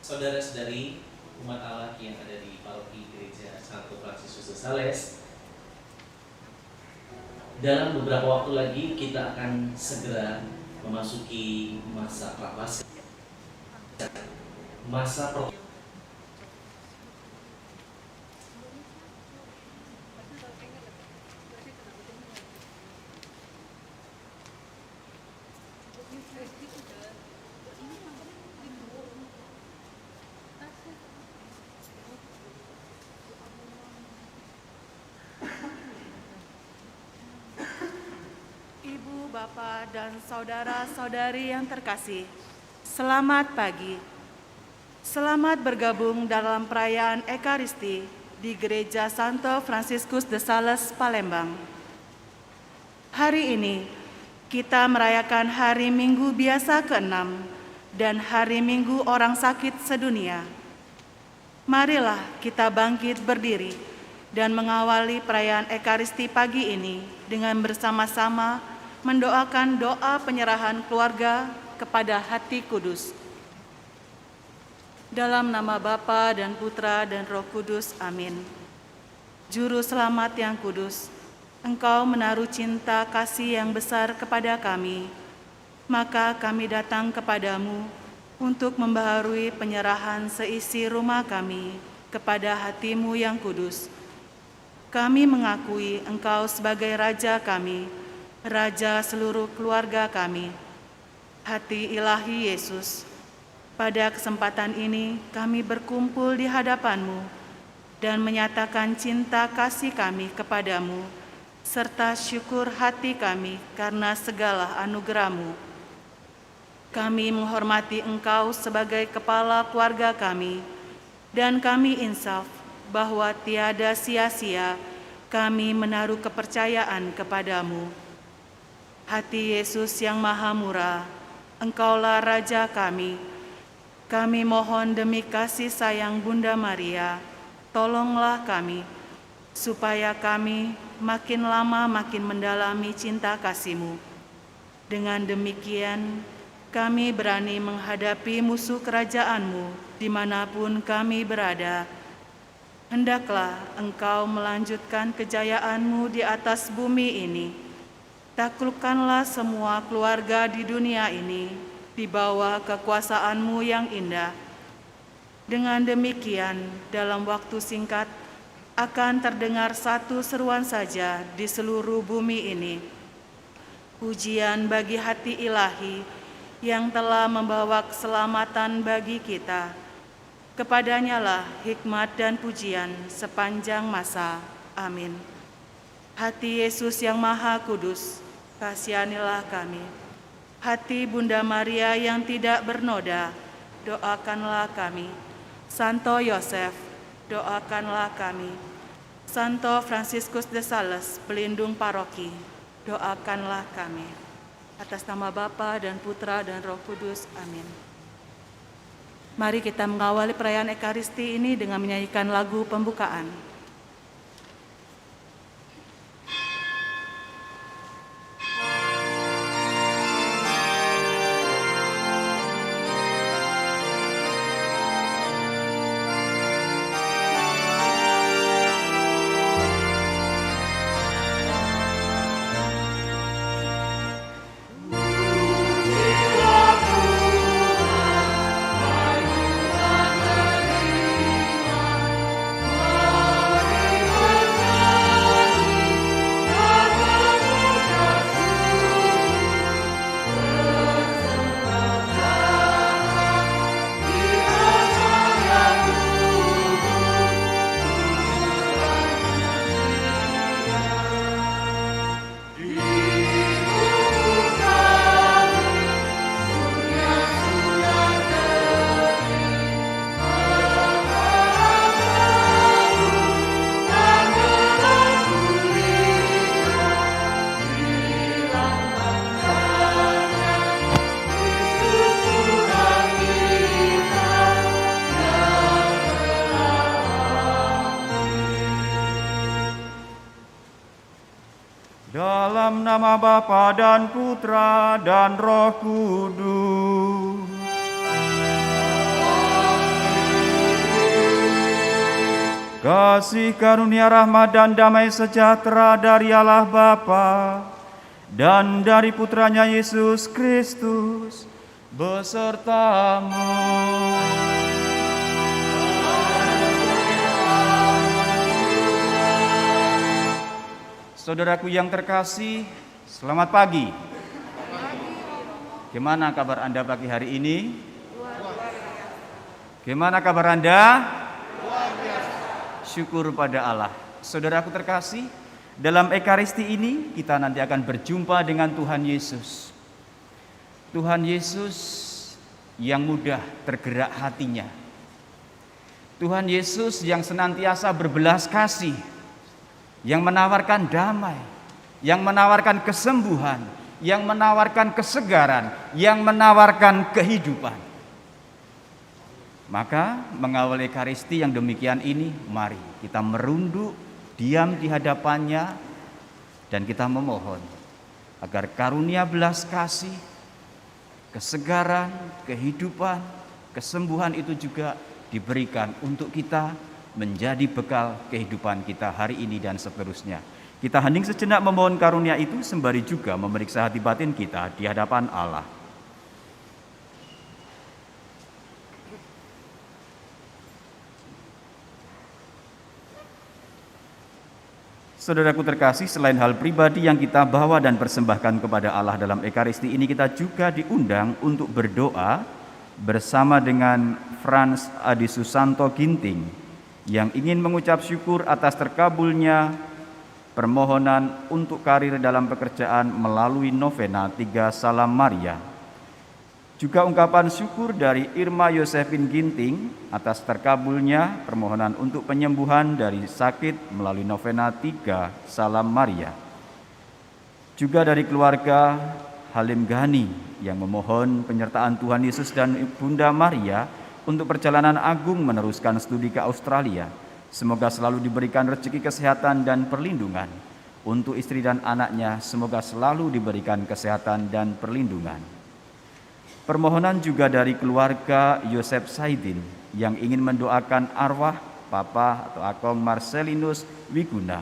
saudara-saudari umat Allah yang ada di Paroki Gereja Santo Fransiskus de Sales. Dalam beberapa waktu lagi kita akan segera memasuki masa Prapaskah. Masa Ibu, Bapak, dan saudara-saudari yang terkasih, selamat pagi. Selamat bergabung dalam perayaan Ekaristi di Gereja Santo Fransiskus de Sales, Palembang. Hari ini, kita merayakan Hari Minggu Biasa ke-6 dan Hari Minggu Orang Sakit Sedunia. Marilah kita bangkit berdiri dan mengawali perayaan Ekaristi pagi ini dengan bersama-sama mendoakan doa penyerahan keluarga kepada Hati Kudus. Dalam nama Bapa dan Putra dan Roh Kudus, amin. Juru Selamat yang kudus, Engkau menaruh cinta kasih yang besar kepada kami, maka kami datang kepadamu untuk membaharui penyerahan seisi rumah kami kepada Hati-Mu yang kudus. Kami mengakui Engkau sebagai Raja kami, Raja seluruh keluarga kami, Hati Ilahi Yesus. Pada kesempatan ini kami berkumpul di hadapan-Mu dan menyatakan cinta kasih kami kepadamu, serta syukur hati kami karena segala anugerah-Mu. Kami menghormati Engkau sebagai kepala keluarga kami, dan kami insaf bahwa tiada sia-sia kami menaruh kepercayaan kepadamu. Hati Yesus yang Maha Murah, Engkaulah Raja kami. Kami mohon demi kasih sayang Bunda Maria, tolonglah kami, supaya kami makin lama makin mendalami cinta kasih-Mu. Dengan demikian, kami berani menghadapi musuh kerajaan-Mu dimanapun kami berada. Hendaklah Engkau melanjutkan kejayaan-Mu di atas bumi ini. Taklukkanlah semua keluarga di dunia ini di bawah kekuasaan-Mu yang indah. Dengan demikian, dalam waktu singkat akan terdengar satu seruan saja di seluruh bumi ini. Pujian bagi Hati Ilahi yang telah membawa keselamatan bagi kita. Kepadanyalah hikmat dan pujian sepanjang masa. Amin. Hati Yesus yang Maha Kudus, kasihanilah kami. Hati Bunda Maria yang tidak bernoda, doakanlah kami. Santo Yosef, doakanlah kami. Santo Fransiskus de Sales, pelindung paroki, doakanlah kami. Atas nama Bapa dan Putra dan Roh Kudus, amin. Mari kita mengawali perayaan Ekaristi ini dengan menyanyikan lagu pembukaan. Dalam nama Bapa dan Putra dan Roh Kudus. kasih karunia rahmat dan damai sejahtera dari Allah Bapa dan dari Putranya Yesus Kristus besertamu. Saudaraku yang terkasih, selamat pagi. Gimana kabar Anda pagi hari ini? Gimana kabar Anda? Syukur pada Allah. Saudaraku terkasih, dalam Ekaristi ini kita nanti akan berjumpa dengan Tuhan Yesus. Tuhan Yesus yang mudah tergerak hatinya. Tuhan Yesus yang senantiasa berbelas kasih, yang menawarkan damai, yang menawarkan kesembuhan, yang menawarkan kesegaran, yang menawarkan kehidupan. Maka mengawal Ekaristi yang demikian ini, mari kita merunduk, diam di hadapannya, dan kita memohon agar karunia belas kasih, kesegaran, kehidupan, kesembuhan itu juga diberikan untuk kita menjadi bekal kehidupan kita hari ini dan seterusnya. Kita hening sejenak memohon karunia itu sembari juga memeriksa hati batin kita di hadapan Allah. Saudaraku terkasih, selain hal pribadi yang kita bawa dan persembahkan kepada Allah dalam Ekaristi ini, kita juga diundang untuk berdoa bersama dengan Frans Adi Susanto Ginting yang ingin mengucap syukur atas terkabulnya permohonan untuk karir dalam pekerjaan melalui novena 3 Salam Maria. Juga ungkapan syukur dari Irma Yosefin Ginting atas terkabulnya permohonan untuk penyembuhan dari sakit melalui novena 3 Salam Maria. Juga dari keluarga Halim Ghani yang memohon penyertaan Tuhan Yesus dan Bunda Maria untuk perjalanan agung meneruskan studi ke Australia. Semoga selalu diberikan rezeki kesehatan dan perlindungan. Untuk istri dan anaknya, semoga selalu diberikan kesehatan dan perlindungan. Permohonan juga dari keluarga Yosef Saidin yang ingin mendoakan arwah Papa atau Akong Marcelinus Wiguna.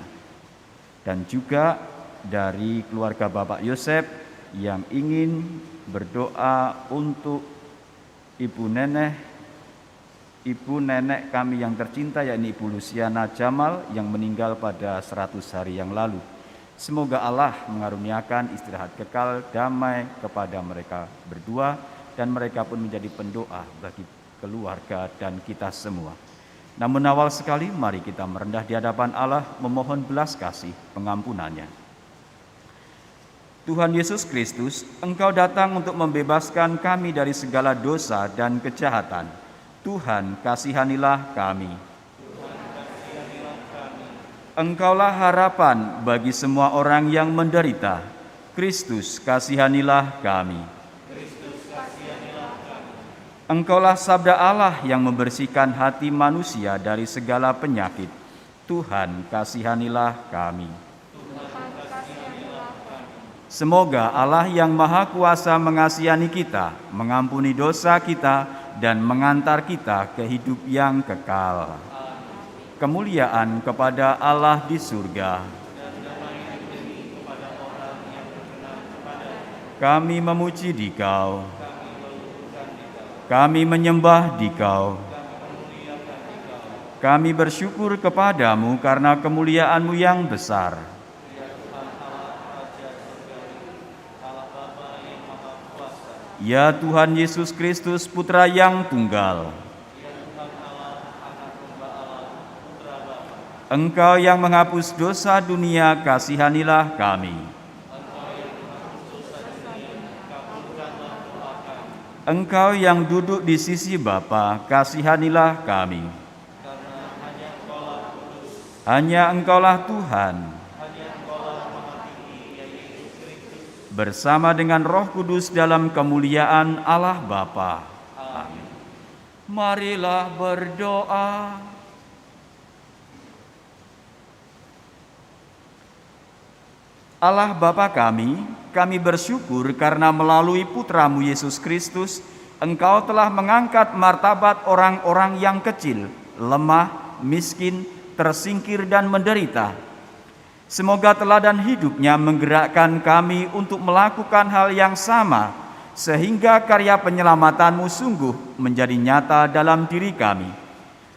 Dan juga dari keluarga Bapak Yosef yang ingin berdoa untuk ibu nenek kami yang tercinta, yakni Ibu Luciana Jamal yang meninggal pada 100 hari yang lalu. Semoga Allah mengaruniakan istirahat kekal damai kepada mereka berdua, dan mereka pun menjadi pendoa bagi keluarga dan kita semua. Namun awal sekali, mari kita merendah di hadapan Allah, memohon belas kasih pengampunannya. Tuhan Yesus Kristus, Engkau datang untuk membebaskan kami dari segala dosa dan kejahatan. Tuhan, kasihanilah kami. Engkaulah harapan bagi semua orang yang menderita. Kristus, kasihanilah kami. Engkaulah sabda Allah yang membersihkan hati manusia dari segala penyakit. Tuhan, kasihanilah kami. Semoga Allah yang Maha Kuasa mengasihani kita, mengampuni dosa kita, dan mengantar kita ke hidup yang kekal. Kemuliaan kepada Allah di surga. Kami memuji Dikau. Kami menyembah Dikau. Kami bersyukur kepadamu karena kemuliaan-Mu yang besar. Ya Tuhan Yesus Kristus, Putra yang tunggal. Engkau yang menghapus dosa dunia, kasihanilah kami. Engkau yang duduk di sisi Bapa, kasihanilah kami. Hanya Engkaulah Tuhan. Bersama dengan Roh Kudus dalam kemuliaan Allah Bapa. Amin. Marilah berdoa. Allah Bapa kami bersyukur karena melalui Putra-Mu Yesus Kristus, Engkau telah mengangkat martabat orang-orang yang kecil, lemah, miskin, tersingkir dan menderita. Semoga teladan hidupnya menggerakkan kami untuk melakukan hal yang sama, sehingga karya penyelamatanmu sungguh menjadi nyata dalam diri kami.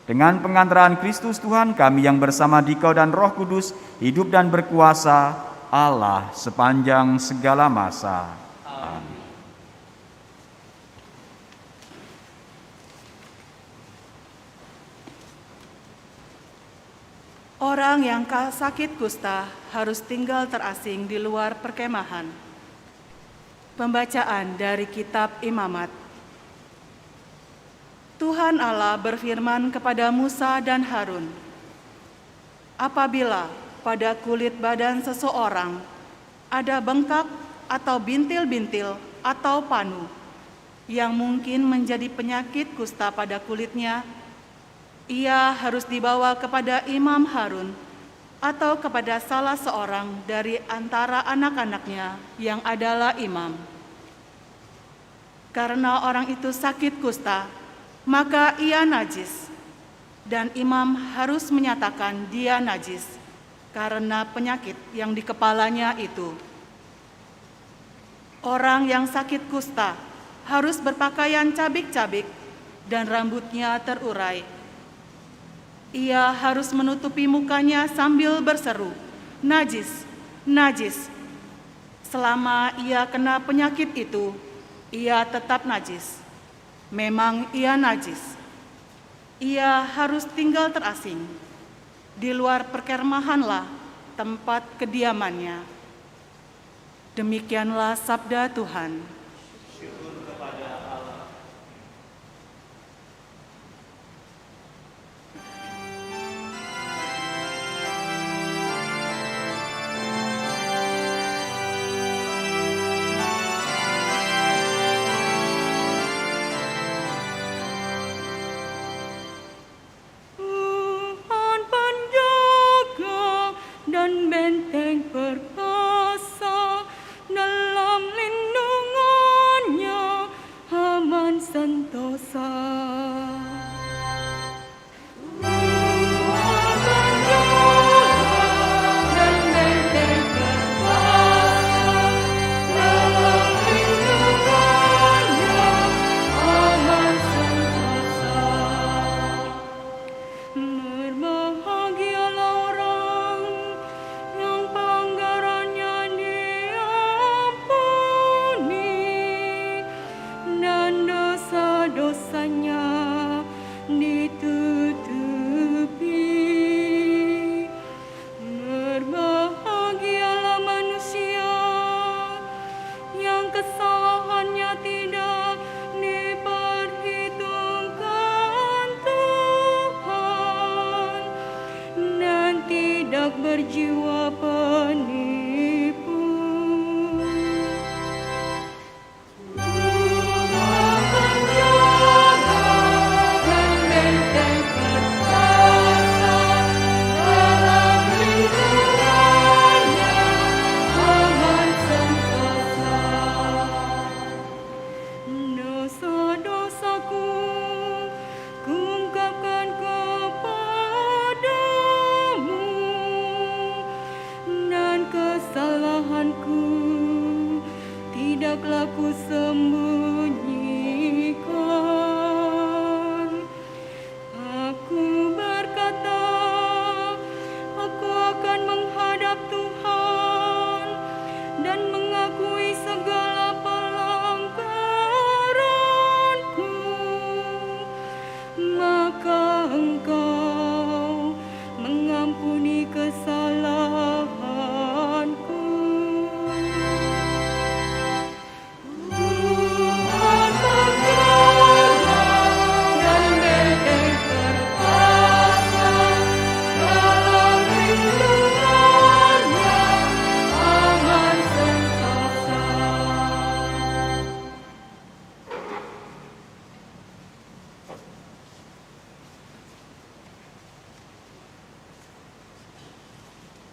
Dengan pengantaran Kristus Tuhan kami yang bersama Dikau dan Roh Kudus, hidup dan berkuasa Allah sepanjang segala masa. Amin. Orang yang sakit kusta harus tinggal terasing di luar perkemahan. Pembacaan dari Kitab Imamat. Tuhan Allah berfirman kepada Musa dan Harun, apabila pada kulit badan seseorang ada bengkak atau bintil-bintil atau panu yang mungkin menjadi penyakit kusta pada kulitnya, ia harus dibawa kepada Imam Harun atau kepada salah seorang dari antara anak-anaknya yang adalah imam. Karena orang itu sakit kusta, maka ia najis, dan imam harus menyatakan dia najis karena penyakit yang di kepalanya itu. Orang yang sakit kusta harus berpakaian cabik-cabik dan rambutnya terurai. Ia harus menutupi mukanya sambil berseru, najis, najis. Selama ia kena penyakit itu, ia tetap najis. Memang ia najis. Ia harus tinggal terasing. Di luar perkemahanlah tempat kediamannya. Demikianlah sabda Tuhan. Berjiwa penipu. Tidaklah ku sembunyikan. Aku berkata, aku akan menghadap Tuhan dan mengakui segala pelanggaranku. Maka Engkau mengampuni kesalahanku.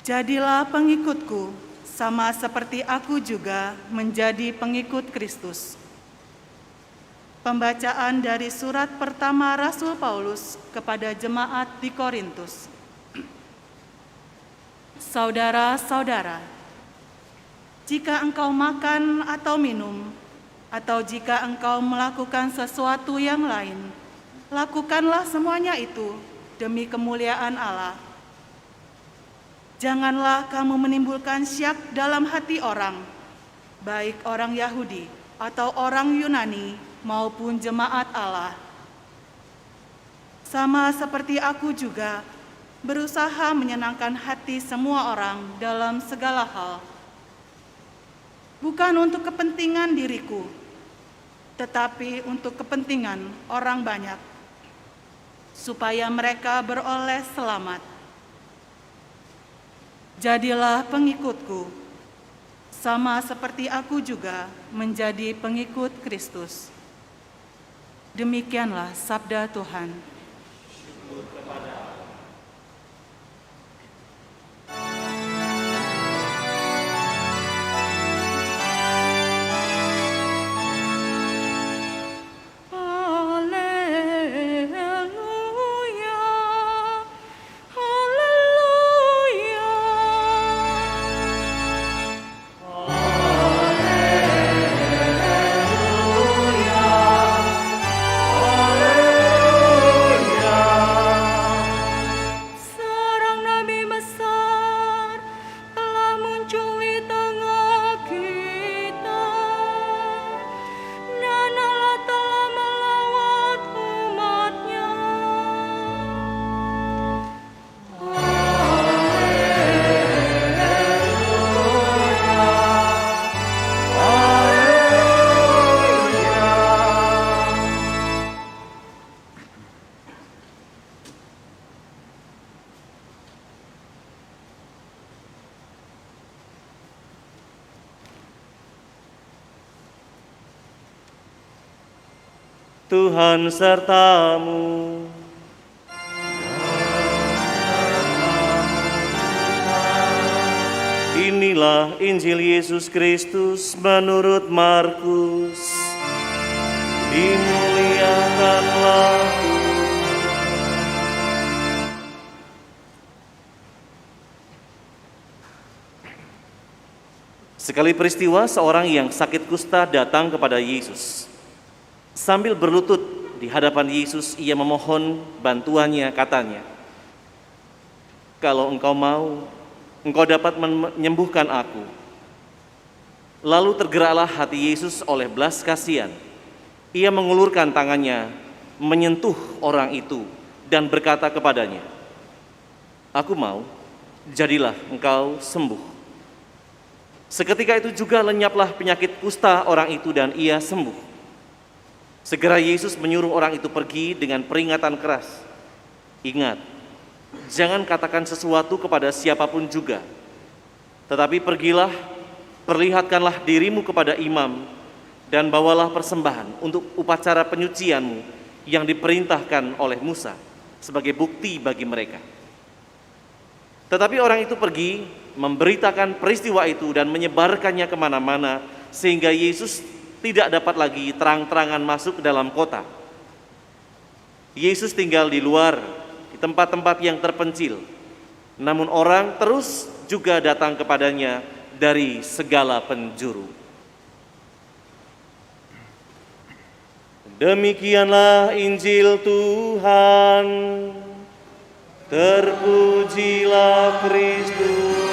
Jadilah pengikutku, sama seperti aku juga menjadi pengikut Kristus. Pembacaan dari surat pertama Rasul Paulus kepada jemaat di Korintus. Saudara-saudara, jika engkau makan atau minum, atau jika engkau melakukan sesuatu yang lain, lakukanlah semuanya itu demi kemuliaan Allah. Janganlah kamu menimbulkan syak dalam hati orang, baik orang Yahudi atau orang Yunani maupun jemaat Allah. Sama seperti aku juga berusaha menyenangkan hati semua orang dalam segala hal. Bukan untuk kepentingan diriku, tetapi untuk kepentingan orang banyak, supaya mereka beroleh selamat. Jadilah pengikutku, sama seperti aku juga menjadi pengikut Kristus. Demikianlah sabda Tuhan. Tuhan sertamu. Inilah Injil Yesus Kristus menurut Markus. Dimuliakanlah Tuhan. Sekali peristiwa, seorang yang sakit kusta datang kepada Yesus. Sambil berlutut di hadapan Yesus, ia memohon bantuannya, katanya, "Kalau engkau mau, engkau dapat menyembuhkan aku." Lalu tergeraklah hati Yesus oleh belas kasihan. Ia mengulurkan tangannya, menyentuh orang itu, dan berkata kepadanya, "Aku mau, jadilah engkau sembuh." Seketika itu juga lenyaplah penyakit kusta orang itu dan ia sembuh. Segera Yesus menyuruh orang itu pergi dengan peringatan keras. "Ingat, jangan katakan sesuatu kepada siapapun juga. Tetapi pergilah, perlihatkanlah dirimu kepada imam, dan bawalah persembahan untuk upacara penyucianmu yang diperintahkan oleh Musa sebagai bukti bagi mereka." Tetapi orang itu pergi, memberitakan peristiwa itu dan menyebarkannya kemana-mana, sehingga Yesus tidak dapat lagi terang-terangan masuk ke dalam kota. Yesus tinggal di luar, di tempat-tempat yang terpencil. Namun orang terus juga datang kepadanya dari segala penjuru. Demikianlah Injil Tuhan. Terpujilah Kristus.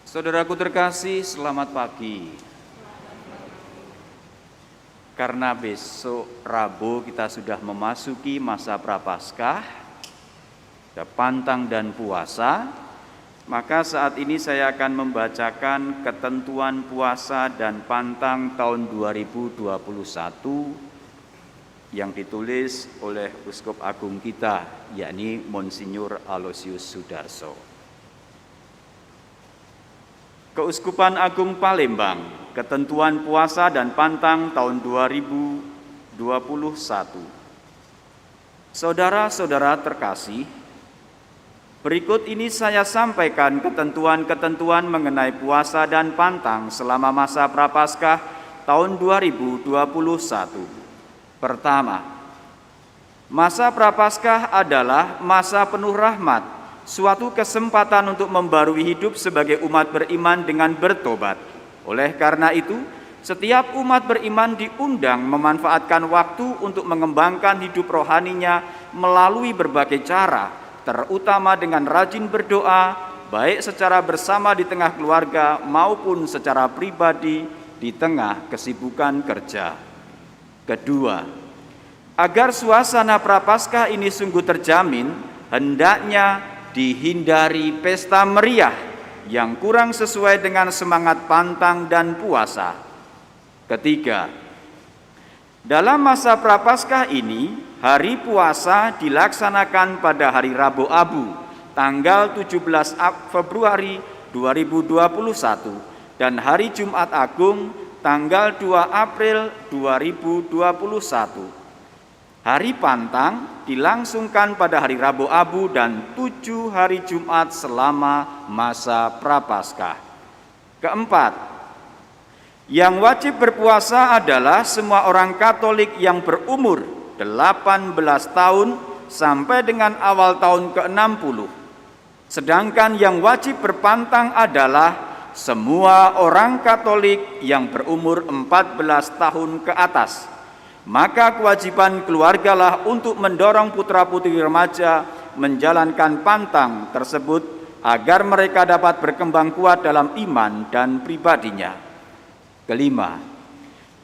Saudaraku terkasih, selamat pagi. Karena besok Rabu kita sudah memasuki masa Prapaskah, pantang dan puasa, maka saat ini saya akan membacakan ketentuan puasa dan pantang tahun 2021 yang ditulis oleh Uskup Agung kita, yakni Monsinyur Aloysius Sudarso. Keuskupan Agung Palembang, ketentuan puasa dan pantang tahun 2021. Saudara-saudara terkasih, Berikut ini saya sampaikan ketentuan-ketentuan mengenai puasa dan pantang selama masa Prapaskah tahun 2021. Pertama, masa Prapaskah adalah masa penuh rahmat, suatu kesempatan untuk membarui hidup sebagai umat beriman dengan bertobat. Oleh karena itu, setiap umat beriman diundang memanfaatkan waktu untuk mengembangkan hidup rohaninya melalui berbagai cara, terutama dengan rajin berdoa, baik secara bersama di tengah keluarga maupun secara pribadi di tengah kesibukan kerja. Kedua, agar suasana Prapaskah ini sungguh terjamin, hendaknya dihindari pesta meriah yang kurang sesuai dengan semangat pantang dan puasa. Ketiga, dalam masa Prapaskah ini, hari puasa dilaksanakan pada hari Rabu Abu, tanggal 17 Februari 2021 dan hari Jumat Agung, tanggal 2 April 2021. Hari pantang dilangsungkan pada hari Rabu Abu dan 7 hari Jumat selama masa Prapaskah. Keempat, yang wajib berpuasa adalah semua orang Katolik yang berumur 18 tahun sampai dengan awal tahun ke-60. Sedangkan yang wajib berpantang adalah semua orang Katolik yang berumur 14 tahun ke atas. Maka kewajiban keluargalah untuk mendorong putra-putri remaja menjalankan pantang tersebut agar mereka dapat berkembang kuat dalam iman dan pribadinya. Kelima,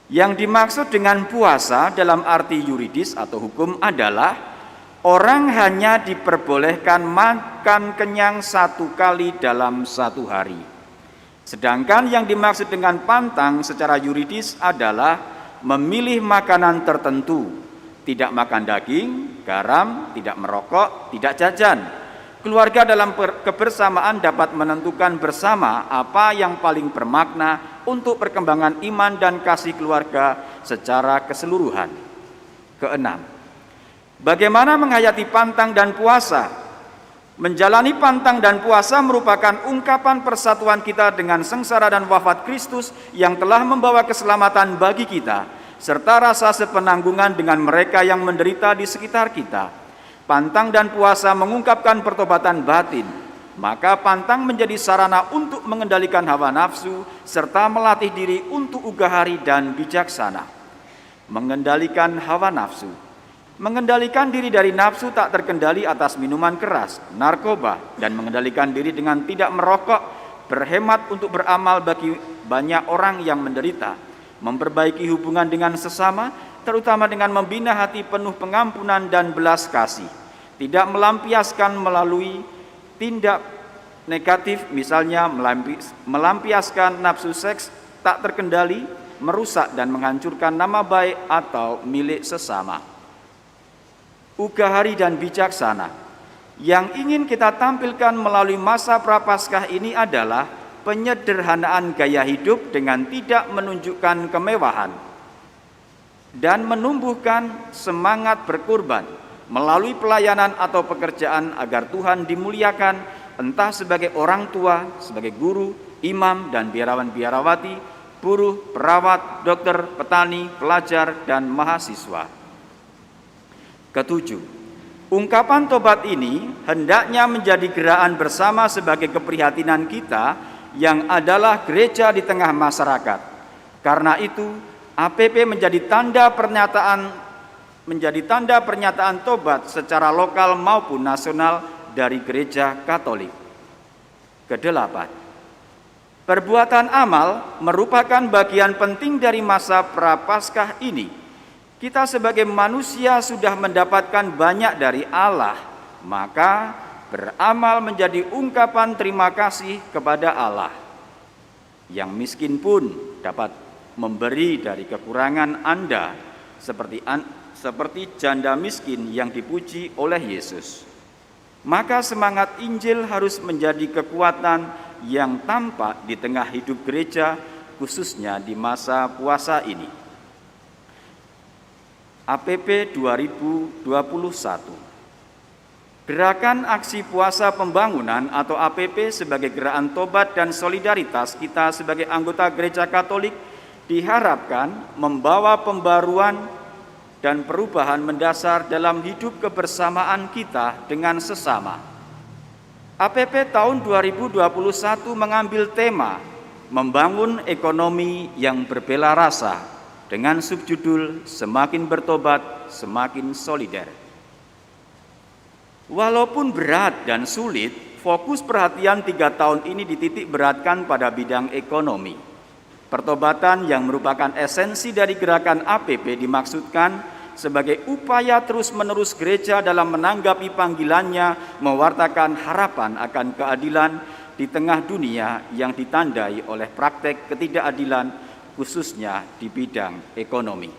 yang dimaksud dengan puasa dalam arti yuridis atau hukum adalah orang hanya diperbolehkan makan kenyang 1 kali dalam 1 hari. Sedangkan yang dimaksud dengan pantang secara yuridis adalah memilih makanan tertentu, tidak makan daging, garam, tidak merokok, tidak jajan. Keluarga dalam kebersamaan dapat menentukan bersama apa yang paling bermakna untuk perkembangan iman dan kasih keluarga secara keseluruhan. Keenam, bagaimana menghayati pantang dan puasa? Menjalani pantang dan puasa merupakan ungkapan persatuan kita dengan sengsara dan wafat Kristus yang telah membawa keselamatan bagi kita, serta rasa sepenanggungan dengan mereka yang menderita di sekitar kita. Pantang dan puasa mengungkapkan pertobatan batin, maka pantang menjadi sarana untuk mengendalikan hawa nafsu serta melatih diri untuk ugahari dan bijaksana. Mengendalikan hawa nafsu, mengendalikan diri dari nafsu tak terkendali atas minuman keras, narkoba, dan mengendalikan diri dengan tidak merokok, berhemat untuk beramal bagi banyak orang yang menderita, memperbaiki hubungan dengan sesama, terutama dengan membina hati penuh pengampunan dan belas kasih, tidak melampiaskan melalui tindak negatif, misalnya melampiaskan nafsu seks tak terkendali, merusak dan menghancurkan nama baik atau milik sesama. Ugahari dan bijaksana yang ingin kita tampilkan melalui masa Prapaskah ini adalah penyederhanaan gaya hidup dengan tidak menunjukkan kemewahan, dan menumbuhkan semangat berkorban melalui pelayanan atau pekerjaan agar Tuhan dimuliakan, entah sebagai orang tua, sebagai guru, imam, dan biarawan-biarawati, buruh, perawat, dokter, petani, pelajar, dan mahasiswa. Ketujuh, ungkapan tobat ini hendaknya menjadi gerakan bersama sebagai keprihatinan kita yang adalah gereja di tengah masyarakat. Karena itu, APP menjadi tanda pernyataan tobat secara lokal maupun nasional dari Gereja Katolik. Kedelapan, perbuatan amal merupakan bagian penting dari masa Prapaskah ini. Kita sebagai manusia sudah mendapatkan banyak dari Allah, maka beramal menjadi ungkapan terima kasih kepada Allah. Yang miskin pun dapat memberi dari kekurangan Anda, seperti janda miskin yang dipuji oleh Yesus. Maka semangat Injil harus menjadi kekuatan yang tampak di tengah hidup gereja, khususnya di masa puasa ini. APP 2021. Gerakan Aksi Puasa Pembangunan atau APP sebagai gerakan tobat dan solidaritas kita sebagai anggota Gereja Katolik diharapkan membawa pembaruan dan perubahan mendasar dalam hidup kebersamaan kita dengan sesama. APP tahun 2021 mengambil tema Membangun Ekonomi yang Berbela Rasa dengan subjudul Semakin Bertobat, Semakin Solider. Walaupun berat dan sulit, fokus perhatian 3 tahun ini dititik beratkan pada bidang ekonomi. Pertobatan yang merupakan esensi dari gerakan APP dimaksudkan sebagai upaya terus-menerus gereja dalam menanggapi panggilannya mewartakan harapan akan keadilan di tengah dunia yang ditandai oleh praktek ketidakadilan khususnya di bidang ekonomi.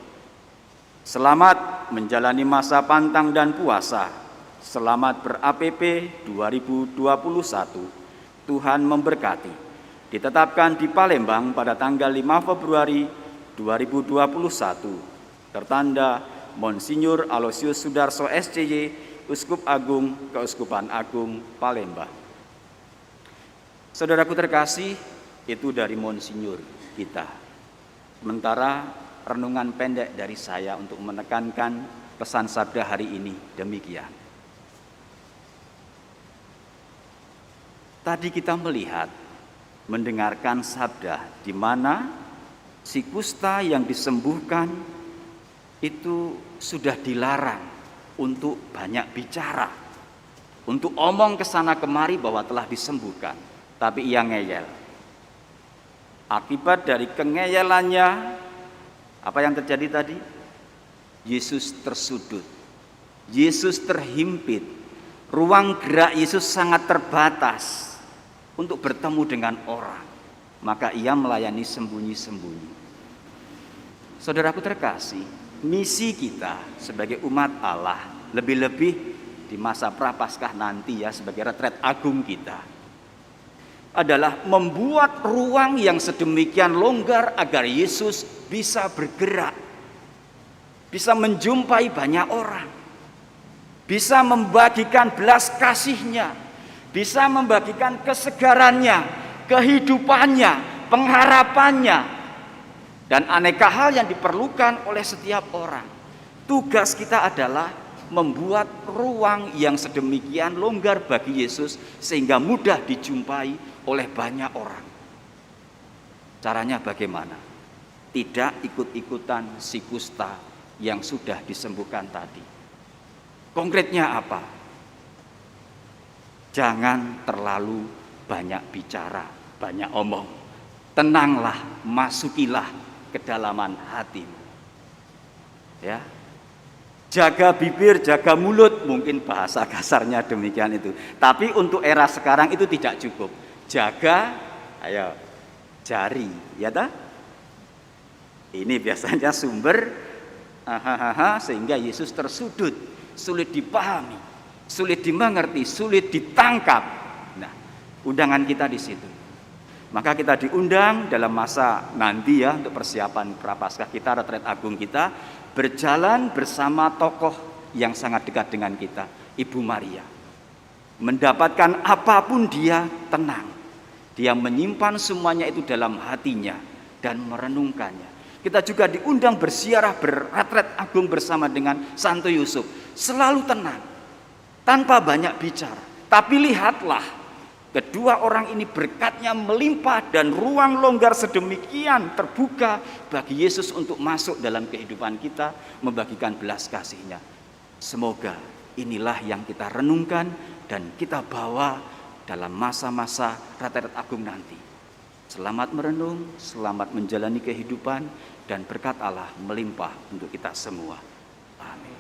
Selamat menjalani masa pantang dan puasa. Selamat ber-APP 2021. Tuhan memberkati. Ditetapkan di Palembang pada tanggal 5 Februari 2021. Tertanda Monsinyur Aloysius Sudarso SCY, Uskup Agung Keuskupan Agung Palembang. Saudaraku terkasih, itu dari Monsinyur kita. Sementara renungan pendek dari saya untuk menekankan pesan sabda hari ini demikian. Tadi kita melihat, mendengarkan sabda di mana si kusta yang disembuhkan itu sudah dilarang untuk banyak bicara, untuk omong ke sana kemari bahwa telah disembuhkan, tapi ia ngeyel. Akibat dari kengeyelannya, apa yang terjadi tadi? Yesus tersudut, Yesus terhimpit, ruang gerak Yesus sangat terbatas untuk bertemu dengan orang, maka ia melayani sembunyi-sembunyi. Saudaraku terkasih, misi kita sebagai umat Allah, lebih-lebih di masa Prapaskah nanti ya, sebagai retret agung kita, adalah membuat ruang yang sedemikian longgar agar Yesus bisa bergerak, bisa menjumpai banyak orang, bisa membagikan belas kasih-Nya, bisa membagikan kesegarannya, kehidupannya, pengharapannya, dan aneka hal yang diperlukan oleh setiap orang. Tugas kita adalah membuat ruang yang sedemikian longgar bagi Yesus sehingga mudah dijumpai oleh banyak orang. Caranya bagaimana? Tidak ikut-ikutan si kusta yang sudah disembuhkan tadi. Konkretnya apa? Jangan terlalu banyak bicara, banyak omong. Tenanglah, masukilah kedalaman hatimu. Ya. Jaga bibir, jaga mulut, mungkin bahasa kasarnya demikian itu. Tapi untuk era sekarang itu tidak cukup. Jaga, ayo, jari, ya ta? Ini biasanya sumber sehingga Yesus tersudut, sulit dipahami, sulit dimengerti, sulit ditangkap. Nah, undangan kita di situ. Maka kita diundang dalam masa nanti ya, untuk persiapan Prapaskah kita, retret agung kita, berjalan bersama tokoh yang sangat dekat dengan kita, Ibu Maria. Mendapatkan apapun dia tenang. Dia menyimpan semuanya itu dalam hatinya dan merenungkannya. Kita juga diundang berziarah, berretret agung bersama dengan Santo Yusuf. Selalu tenang, tanpa banyak bicara. Tapi lihatlah, kedua orang ini berkatnya melimpah dan ruang longgar sedemikian terbuka bagi Yesus untuk masuk dalam kehidupan kita, membagikan belas kasih-Nya. Semoga inilah yang kita renungkan dan kita bawa dalam masa-masa retret agung nanti. Selamat merenung, selamat menjalani kehidupan, dan berkat Allah melimpah untuk kita semua. Amin.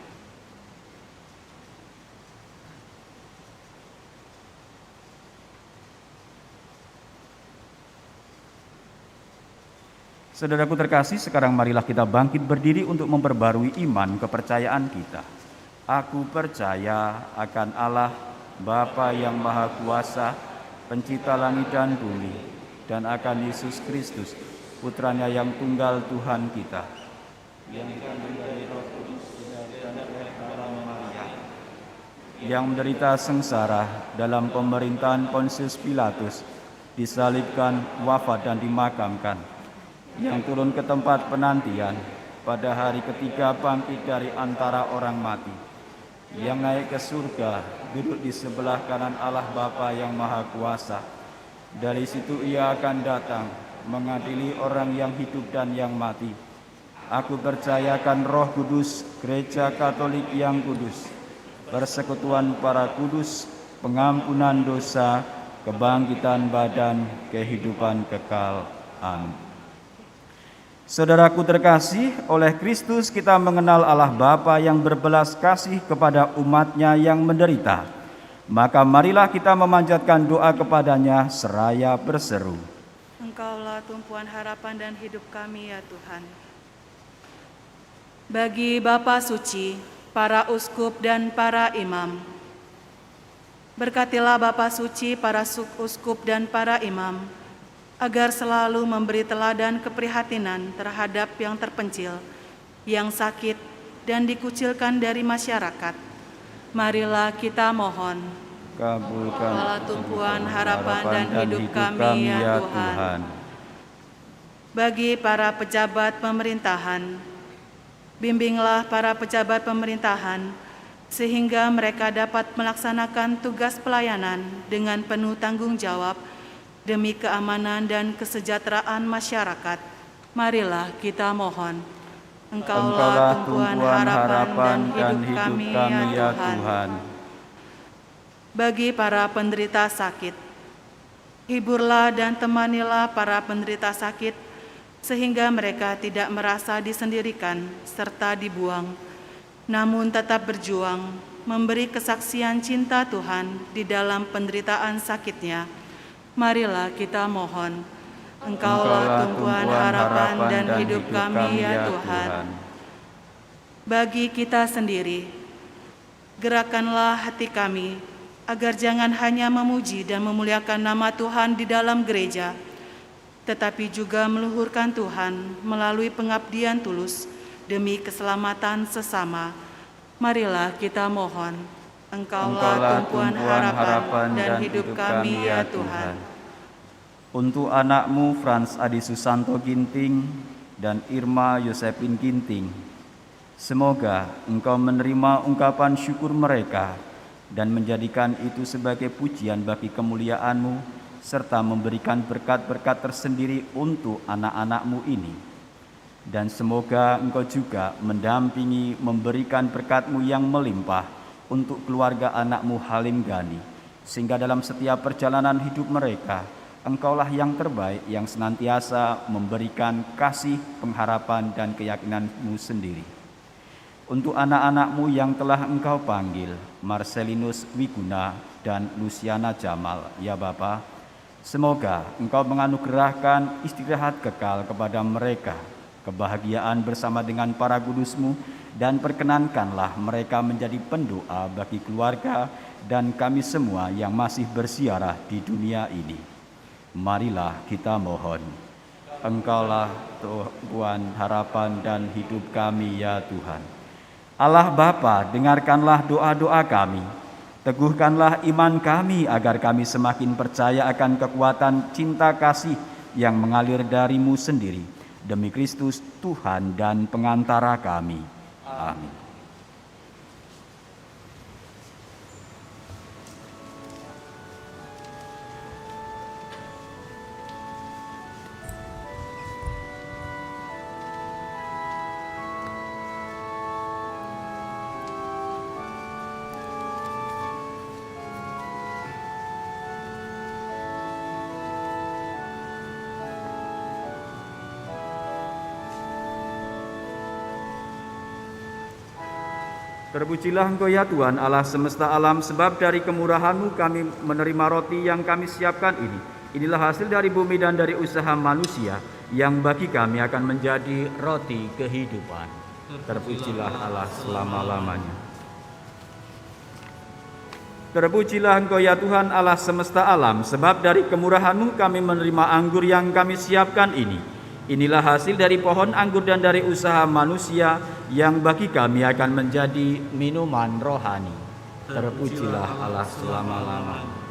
Saudaraku terkasih, sekarang marilah kita bangkit berdiri untuk memperbarui iman kepercayaan kita. Aku percaya akan Allah, Bapa yang Maha Kuasa, Pencipta langit dan bumi, dan akan Yesus Kristus, Putranya yang tunggal Tuhan kita, yang dikandung dari Roh Kudus dan oleh Maria, yang menderita sengsara dalam pemerintahan Pontius Pilatus, disalibkan, wafat dan dimakamkan, yang turun ke tempat penantian, pada hari ketiga bangkit dari antara orang mati, yang naik ke surga, duduk di sebelah kanan Allah Bapa yang Maha Kuasa. Dari situ ia akan datang, mengadili orang yang hidup dan yang mati. Aku percayakan Roh Kudus, Gereja Katolik yang kudus, persekutuan para kudus, pengampunan dosa, kebangkitan badan, kehidupan kekal. Amin. Saudaraku terkasih, oleh Kristus kita mengenal Allah Bapa yang berbelas kasih kepada umat-Nya yang menderita. Maka marilah kita memanjatkan doa kepadanya seraya berseru. Engkaulah tumpuan harapan dan hidup kami ya Tuhan. Bagi Bapa Suci, para uskup dan para imam, berkatilah Bapa Suci, para uskup dan para imam, agar selalu memberi teladan keprihatinan terhadap yang terpencil, yang sakit, dan dikucilkan dari masyarakat. Marilah kita mohon. Kabulkan tumpuan harapan dan hidup kami ya Tuhan. Bagi para pejabat pemerintahan, bimbinglah para pejabat pemerintahan, sehingga mereka dapat melaksanakan tugas pelayanan dengan penuh tanggung jawab, demi keamanan dan kesejahteraan masyarakat. Marilah kita mohon. Engkaulah tumpuan harapan dan hidup kami ya Tuhan. Bagi para penderita sakit, hiburlah dan temanilah para penderita sakit, sehingga mereka tidak merasa disendirikan serta dibuang, namun tetap berjuang memberi kesaksian cinta Tuhan di dalam penderitaan sakitnya. Marilah kita mohon. Engkaulah tumpuan harapan dan hidup kami ya Tuhan. Bagi kita sendiri, gerakanlah hati kami, agar jangan hanya memuji dan memuliakan nama Tuhan di dalam gereja, tetapi juga meluhurkan Tuhan melalui pengabdian tulus demi keselamatan sesama. Marilah kita mohon. Engkaulah tumpuan harapan dan hidup kami ya Tuhan. Untuk anakmu Frans Adi Susanto Ginting dan Irma Yosepin Ginting, semoga engkau menerima ungkapan syukur mereka dan menjadikan itu sebagai pujian bagi kemuliaan-Mu, serta memberikan berkat-berkat tersendiri untuk anak-anak-Mu ini. Dan semoga engkau juga mendampingi, memberikan berkat-Mu yang melimpah untuk keluarga anakmu Halim Gani, sehingga dalam setiap perjalanan hidup mereka, engkaulah yang terbaik yang senantiasa memberikan kasih, pengharapan, dan keyakinanmu sendiri. Untuk anak-anakmu yang telah engkau panggil, Marcelinus Wiguna dan Luciana Jamal, ya Bapa, semoga engkau menganugerahkan istirahat kekal kepada mereka, kebahagiaan bersama dengan para kudus-Mu, dan perkenankanlah mereka menjadi pendoa bagi keluarga dan kami semua yang masih bersiarah di dunia ini. Marilah kita mohon. Engkaulah tumpuan harapan dan hidup kami ya Tuhan. Allah Bapa, dengarkanlah doa-doa kami. Teguhkanlah iman kami agar kami semakin percaya akan kekuatan cinta kasih yang mengalir dari-Mu sendiri. Demi Kristus Tuhan dan pengantara kami. Amin. Terpujilah Engkau ya Tuhan Allah semesta alam, sebab dari kemurahan-Mu kami menerima roti yang kami siapkan ini. Inilah hasil dari bumi dan dari usaha manusia, yang bagi kami akan menjadi roti kehidupan. Terpujilah Allah selama-lamanya. Terpujilah Engkau ya Tuhan Allah semesta alam, sebab dari kemurahan-Mu kami menerima anggur yang kami siapkan ini. Inilah hasil dari pohon anggur dan dari usaha manusia, yang bagi kami akan menjadi minuman rohani. Terpujilah Allah selama-lamanya.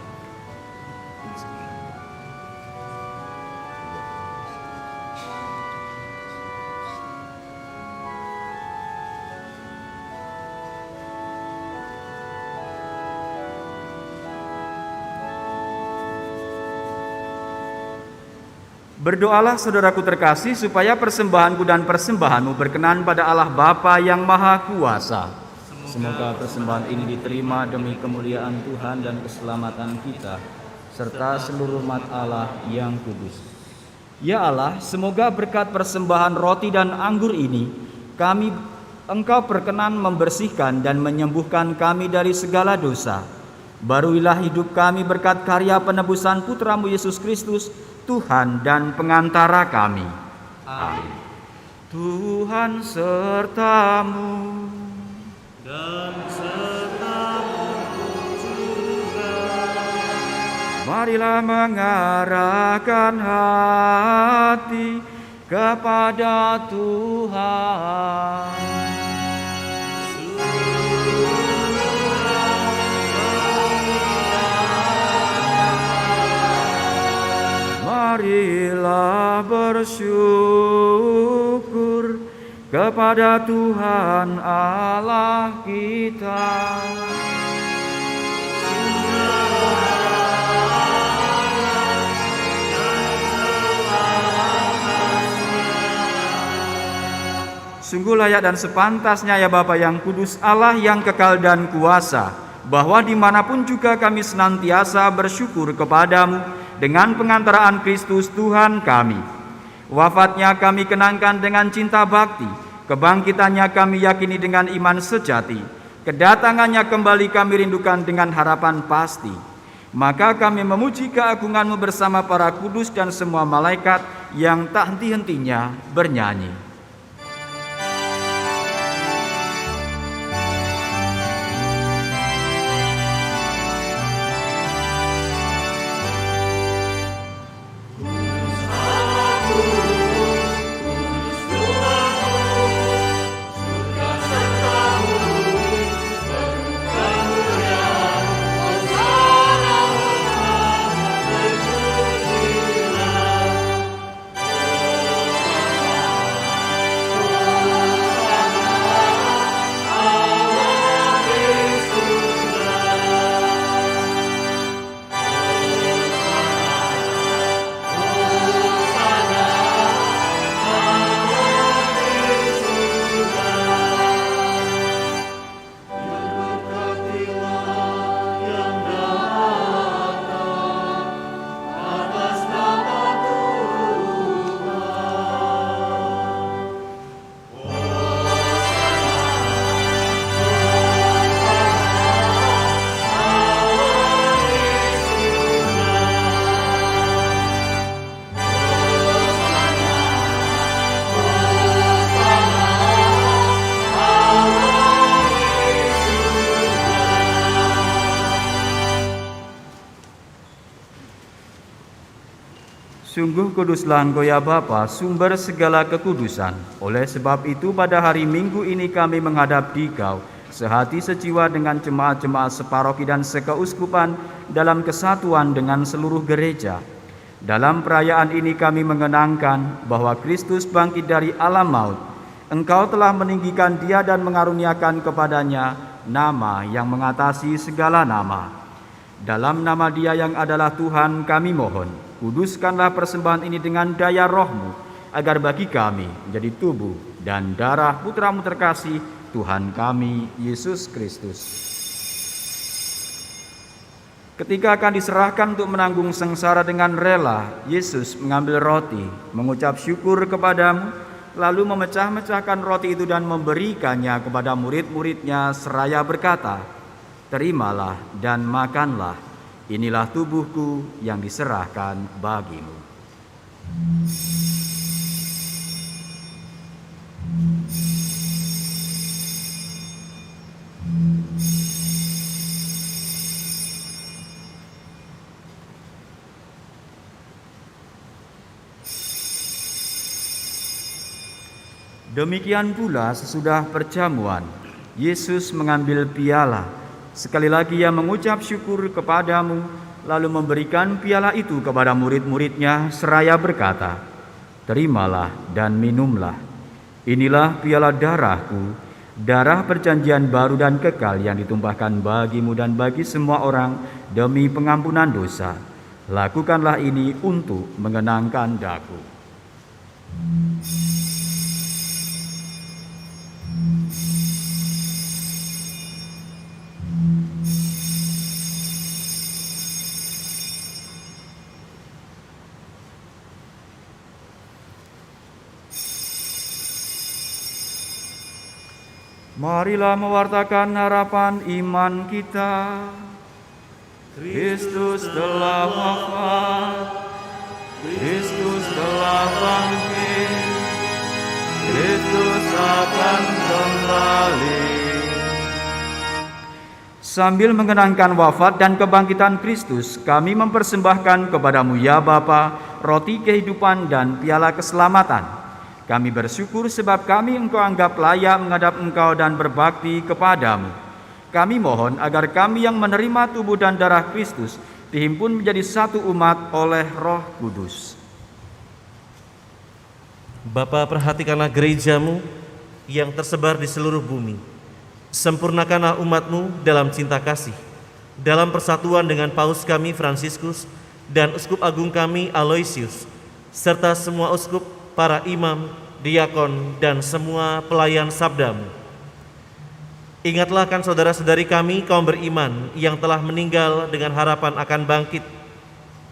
Berdoalah saudaraku terkasih supaya persembahanku dan persembahanmu berkenan pada Allah Bapa yang Maha Kuasa. Semoga persembahan ini diterima demi kemuliaan Tuhan dan keselamatan kita, serta seluruh umat Allah yang kudus. Ya Allah, semoga berkat persembahan roti dan anggur ini, Engkau berkenan membersihkan dan menyembuhkan kami dari segala dosa. Baruilah hidup kami berkat karya penebusan Putramu Yesus Kristus, Tuhan dan pengantara kami. Amin. Tuhan sertamu Dan sertamu juga. Marilah mengarahkan hati kepada Tuhan. Marilah bersyukur kepada Tuhan Allah kita. Sungguh layak dan sepantasnya ya Bapa yang kudus, Allah yang kekal dan kuasa, bahwa dimanapun juga kami senantiasa bersyukur kepadamu dengan pengantaraan Kristus Tuhan kami. Wafatnya kami kenangkan dengan cinta bakti, kebangkitannya kami yakini dengan iman sejati, kedatangannya kembali kami rindukan dengan harapan pasti. Maka kami memuji keagungan-Mu bersama para kudus dan semua malaikat yang tak henti-hentinya bernyanyi. Sungguh kuduslah Engkau ya Bapa, sumber segala kekudusan. Oleh sebab itu pada hari Minggu ini kami menghadap Dikau, sehati sejiwa dengan jemaat-jemaat separoki dan sekeuskupan dalam kesatuan dengan seluruh gereja. Dalam perayaan ini kami mengenangkan bahwa Kristus bangkit dari alam maut. Engkau telah meninggikan Dia dan mengaruniakan kepadanya nama yang mengatasi segala nama. Dalam nama Dia yang adalah Tuhan kami mohon, kuduskanlah persembahan ini dengan daya Roh-Mu, agar bagi kami menjadi tubuh dan darah Putra-Mu terkasih, Tuhan kami, Yesus Kristus. Ketika akan diserahkan untuk menanggung sengsara dengan rela, Yesus mengambil roti, mengucap syukur kepadamu, lalu memecah-mecahkan roti itu dan memberikannya kepada murid-muridnya seraya berkata, "Terimalah dan makanlah, inilah tubuhku yang diserahkan bagimu." Demikian pula sesudah perjamuan, Yesus mengambil piala, Sekali lagi ia mengucap syukur kepadamu, lalu memberikan piala itu kepada murid-muridnya seraya berkata, "Terimalah dan minumlah. Inilah piala darahku, darah perjanjian baru dan kekal yang ditumpahkan bagimu dan bagi semua orang demi pengampunan dosa. Lakukanlah ini untuk mengenangkan daku." Marilah mewartakan harapan iman kita. Kristus telah wafat, Kristus telah bangkit, Kristus akan kembali. Sambil mengenangkan wafat dan kebangkitan Kristus, kami mempersembahkan kepadamu ya Bapa, roti kehidupan dan piala keselamatan. Kami bersyukur sebab kami Engkau anggap layak menghadap Engkau dan berbakti kepadamu. Kami mohon agar kami yang menerima tubuh dan darah Kristus dihimpun menjadi satu umat oleh Roh Kudus. Bapa, perhatikanlah gerejamu yang tersebar di seluruh bumi. Sempurnakanlah umat-Mu dalam cinta kasih, dalam persatuan dengan Paus kami Fransiskus dan Uskup Agung kami Aloysius, serta semua uskup, para imam, diakon, dan semua pelayan sabda-Mu. Ingatlah kan saudara-saudari kami kaum beriman yang telah meninggal dengan harapan akan bangkit,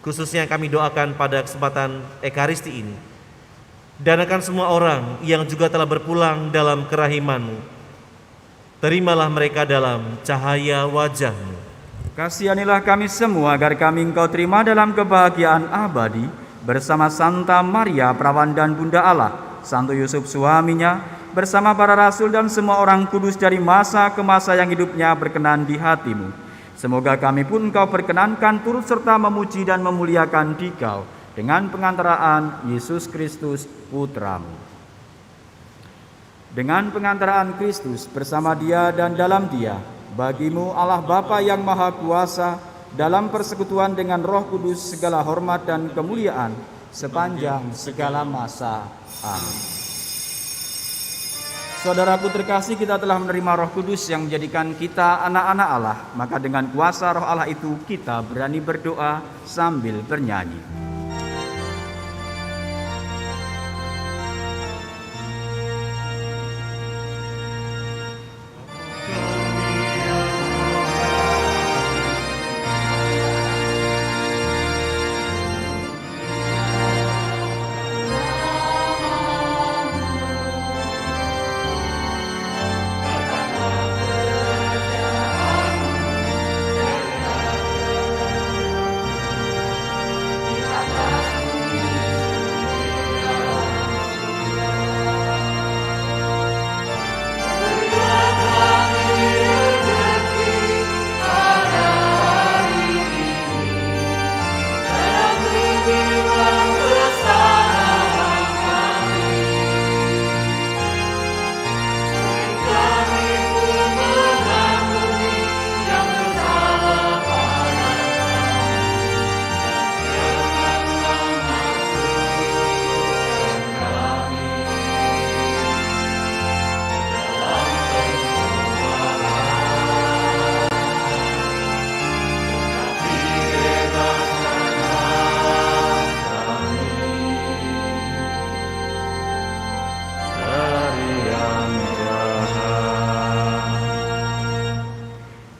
khususnya yang kami doakan pada kesempatan Ekaristi ini. Dan akan semua orang yang juga telah berpulang dalam kerahiman-Mu. Terimalah mereka dalam cahaya wajah-Mu. Kasihanilah kami semua agar kami Engkau terima dalam kebahagiaan abadi bersama Santa Maria Perawan dan Bunda Allah, Santo Yusuf suaminya, bersama para rasul dan semua orang kudus dari masa ke masa yang hidupnya berkenan di hati-Mu. Semoga kami pun Engkau perkenankan turut serta memuji dan memuliakan Dikau dengan pengantaraan Yesus Kristus Putra-Mu. Dengan pengantaraan Kristus bersama Dia dan dalam Dia, bagi-Mu Allah Bapa yang Maha Kuasa, dalam persekutuan dengan Roh Kudus segala hormat dan kemuliaan sepanjang segala masa. Amin. Saudaraku terkasih, kita telah menerima Roh Kudus yang menjadikan kita anak-anak Allah. Maka dengan kuasa Roh Allah itu kita berani berdoa sambil bernyanyi.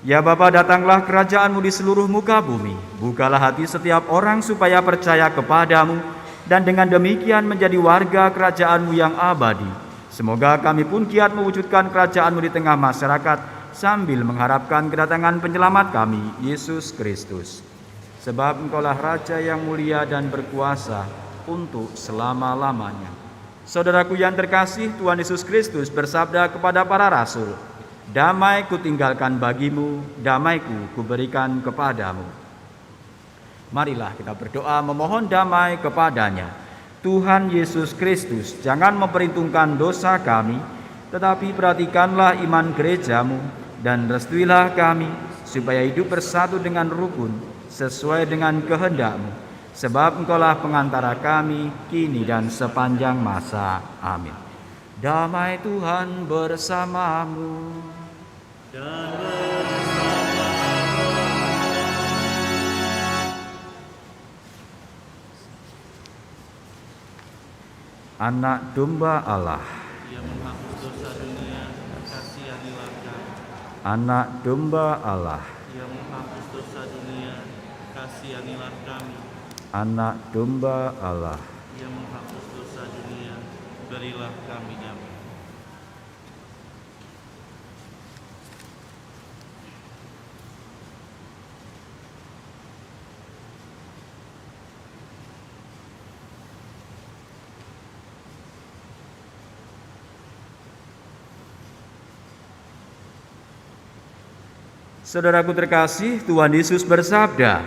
Ya Bapa, datanglah kerajaan-Mu di seluruh muka bumi. Bukalah hati setiap orang supaya percaya kepadamu, dan dengan demikian menjadi warga kerajaan-Mu yang abadi. Semoga kami pun giat mewujudkan kerajaan-Mu di tengah masyarakat, sambil mengharapkan kedatangan penyelamat kami, Yesus Kristus. Sebab Engkaulah Raja yang mulia dan berkuasa untuk selama-lamanya. Saudaraku yang terkasih, Tuhan Yesus Kristus bersabda kepada para rasul, "Damai kutinggalkan bagimu, damaiku kuberikan kepadamu." Marilah kita berdoa memohon damai kepadanya. Tuhan Yesus Kristus, jangan memperhitungkan dosa kami, tetapi perhatikanlah iman gerejamu dan restuilah kami supaya hidup bersatu dengan rukun, sesuai dengan kehendak-Mu. Sebab Engkaulah pengantara kami, kini dan sepanjang masa. Amin. Damai Tuhan bersamamu. Anak domba Allah, Yang menghapus dosa dunia, kasihanilah kami. anak domba Allah, Yang menghapus dosa dunia, kasihanilah kami. anak domba Allah. Yang menghapus dosa dunia, berilah kami damai. Saudaraku terkasih, Tuhan Yesus bersabda,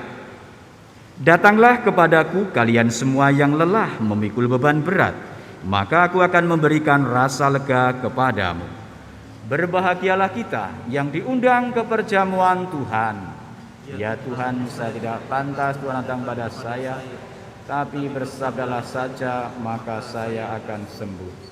"Datanglah kepadaku kalian semua yang lelah memikul beban berat, maka aku akan memberikan rasa lega kepadamu." Berbahagialah kita yang diundang ke perjamuan Tuhan. Ya Tuhan, saya tidak pantas Tuhan datang pada saya, tapi bersabdalah saja maka saya akan sembuh.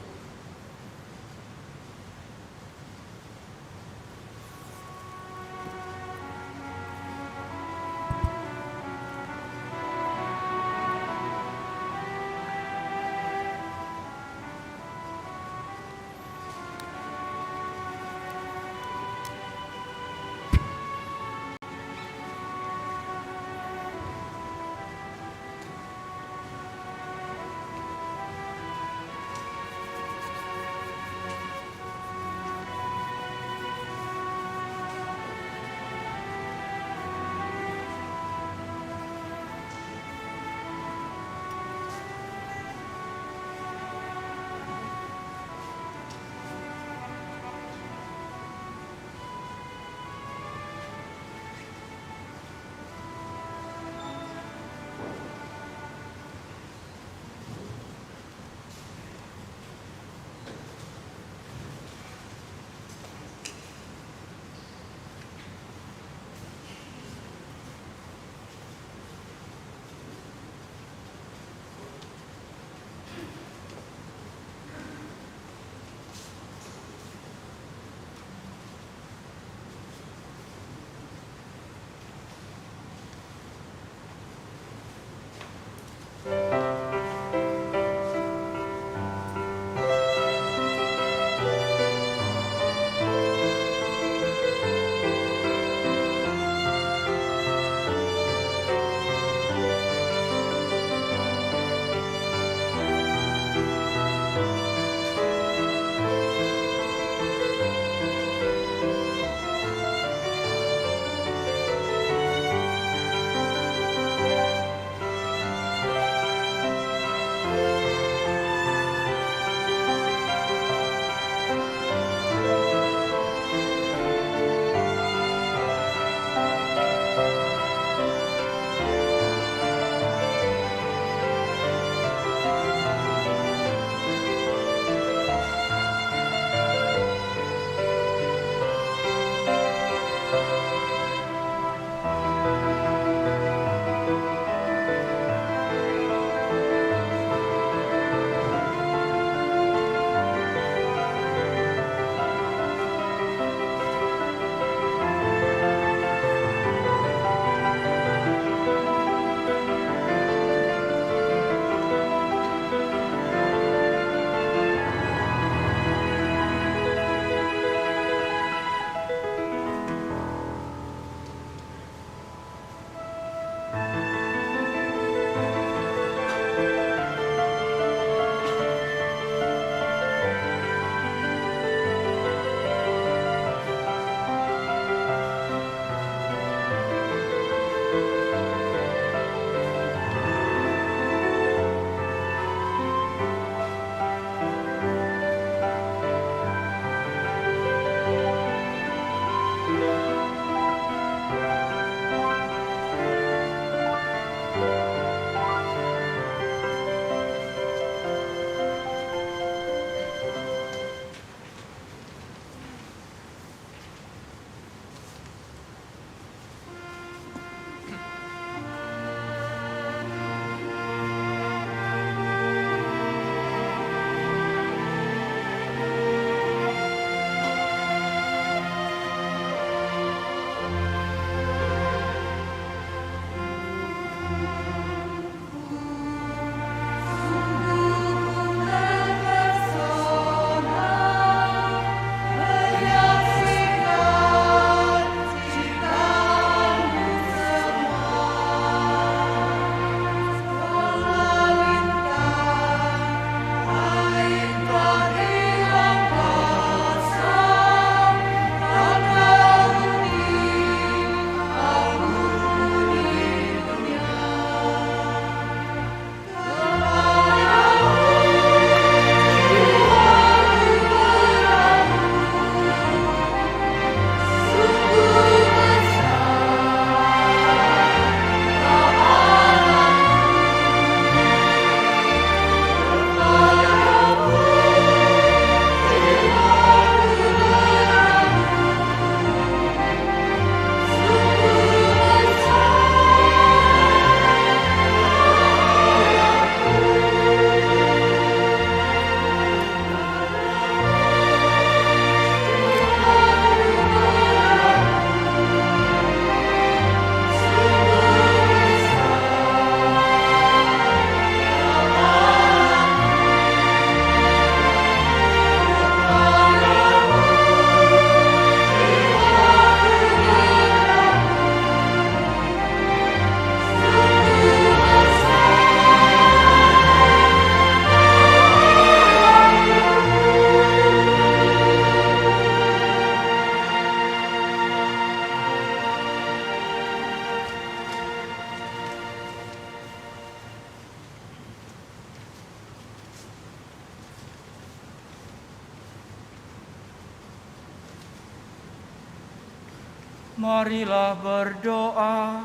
Marilah berdoa.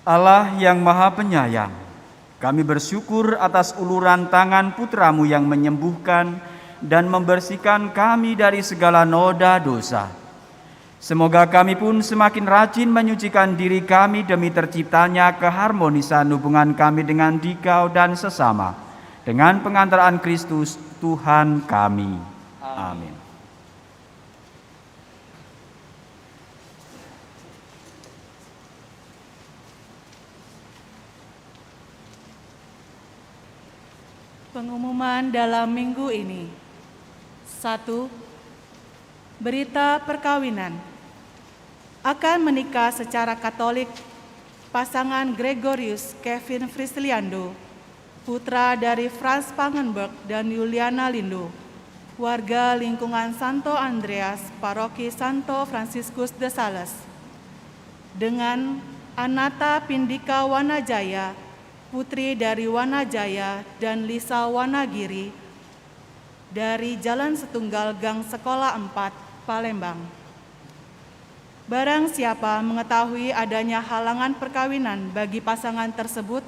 Allah yang Maha Penyayang, kami bersyukur atas uluran tangan Putra-Mu yang menyembuhkan dan membersihkan kami dari segala noda dosa. Semoga kami pun semakin rajin menyucikan diri kami demi terciptanya keharmonisan hubungan kami dengan Dikau dan sesama, dengan pengantaran Kristus Tuhan kami. Amin. Pengumuman dalam minggu ini. 1. Berita perkawinan. Akan menikah secara Katolik pasangan Gregorius Kevin Frisliando, putra dari Franz Pangenberg dan Juliana Lindo, warga lingkungan Santo Andreas, Paroki Santo Franciscus de Sales, dengan Anata Pindika Wanajaya, putri dari Wanajaya dan Lisa Wanagiri, dari Jalan Setunggal Gang Sekolah 4, Palembang. Barang siapa mengetahui adanya halangan perkawinan bagi pasangan tersebut,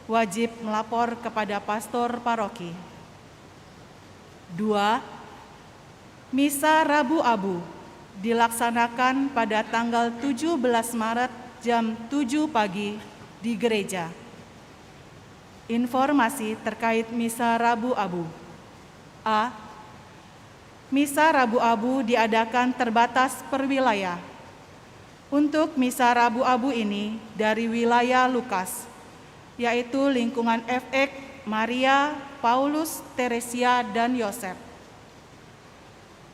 wajib melapor kepada pastor paroki. 2. Misa Rabu Abu dilaksanakan pada tanggal 17 Maret jam 7 pagi di gereja. Informasi terkait Misa Rabu Abu. A. Misa Rabu Abu diadakan terbatas per wilayah. Untuk Misa Rabu Abu ini dari wilayah Lukas, yaitu lingkungan FX, Maria, Paulus, Teresia, dan Yosef.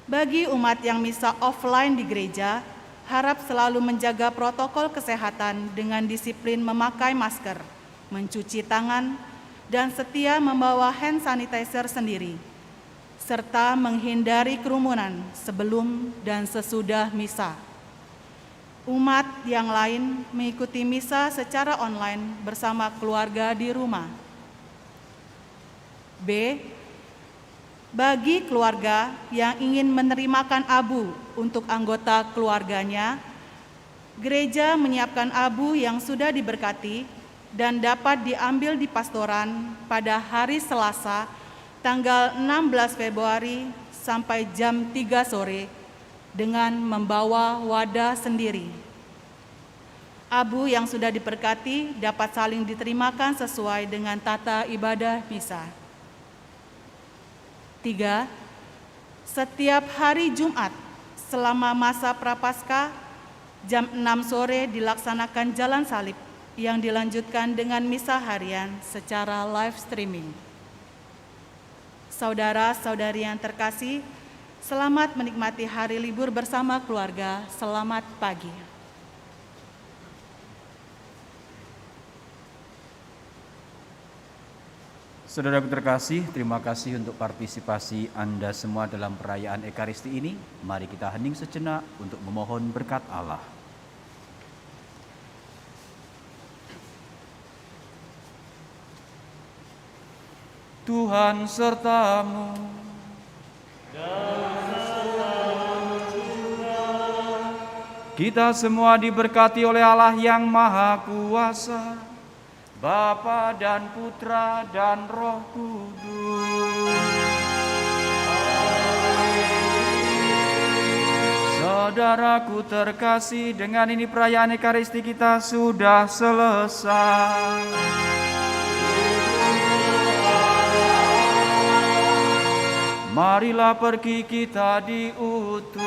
Bagi umat yang misa offline di gereja, harap selalu menjaga protokol kesehatan dengan disiplin memakai masker, mencuci tangan, dan setia membawa hand sanitizer sendiri, serta menghindari kerumunan sebelum dan sesudah misa. Umat yang lain mengikuti misa secara online bersama keluarga di rumah. B. Bagi keluarga yang ingin menerimakan abu untuk anggota keluarganya, gereja menyiapkan abu yang sudah diberkati dan dapat diambil di pastoran pada hari Selasa, tanggal 16 Februari sampai jam 3 sore, dengan membawa wadah sendiri. Abu yang sudah diberkati dapat saling diterimakan sesuai dengan tata ibadah misa. 3. Setiap hari Jumat selama masa Prapaskah, jam 6 sore dilaksanakan jalan salib yang dilanjutkan dengan misa harian secara live streaming. Saudara-saudari yang terkasih, selamat menikmati hari libur bersama keluarga. Selamat pagi. Saudaraku terkasih, terima kasih untuk partisipasi Anda semua dalam perayaan Ekaristi ini. Mari kita hening sejenak untuk memohon berkat Allah. Tuhan sertamu. Kita semua diberkati oleh Allah yang Maha Kuasa, Bapa dan Putra dan Roh Kudus. Saudaraku terkasih, dengan ini perayaan Ekaristi kita sudah selesai. Marilah pergi kita diutus.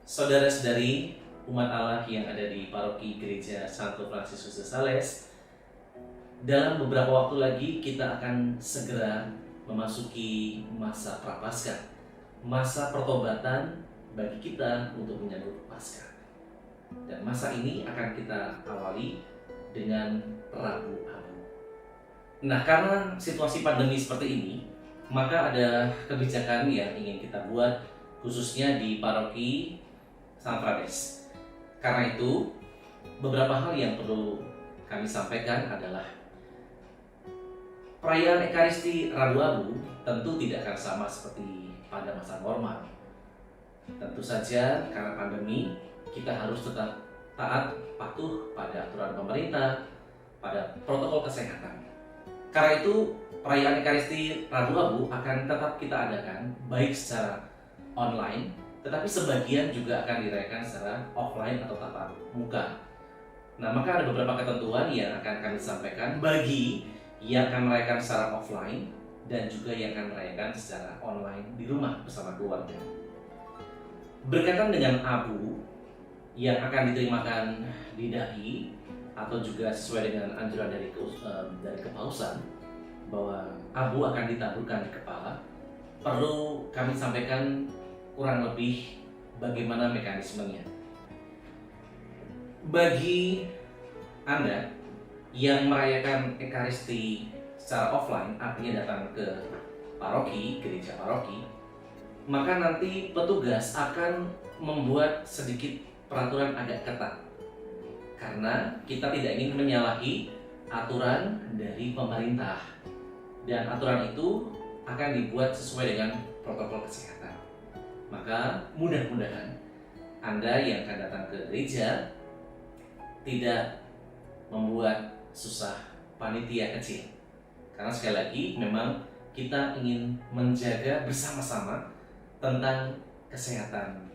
Saudara-saudari umat Allah yang ada di paroki Gereja Santo Fransiskus de Sales, dalam beberapa waktu lagi kita akan segera memasuki masa Prapaskah, masa pertobatan bagi kita untuk menyambut Paskah. Dan masa ini akan kita awali dengan Rabu Abu. Nah, karena situasi pandemi seperti ini, maka ada kebijakan yang ingin kita buat khususnya di paroki San Frades. Karena itu, beberapa hal yang perlu kami sampaikan adalah perayaan Ekaristi Rabu Abu tentu tidak akan sama seperti pada masa normal. Tentu saja karena pandemi, kita harus tetap taat patuh pada aturan pemerintah, pada protokol kesehatan. Karena itu, perayaan Ekaristi Rabu Abu akan tetap kita adakan baik secara online, tetapi sebagian juga akan dirayakan secara offline atau tatap muka. Nah, maka ada beberapa ketentuan yang akan kami sampaikan bagi yang akan merayakan secara offline dan juga yang akan merayakan secara online di rumah bersama keluarga. Berkaitan dengan abu yang akan diterimakan di dahi atau juga sesuai dengan anjuran dari kepausan bahwa abu akan ditaburkan di kepala, perlu kami sampaikan kurang lebih bagaimana mekanismenya. Bagi Anda yang merayakan Ekaristi secara offline, artinya datang ke paroki, gereja paroki, maka nanti petugas akan membuat sedikit peraturan agak ketat. Karena kita tidak ingin menyalahi aturan dari pemerintah. Dan aturan itu akan dibuat sesuai dengan protokol kesehatan. Maka mudah-mudahan Anda yang akan datang ke gereja tidak membuat susah panitia kecil. Karena sekali lagi memang kita ingin menjaga bersama-sama tentang kesehatan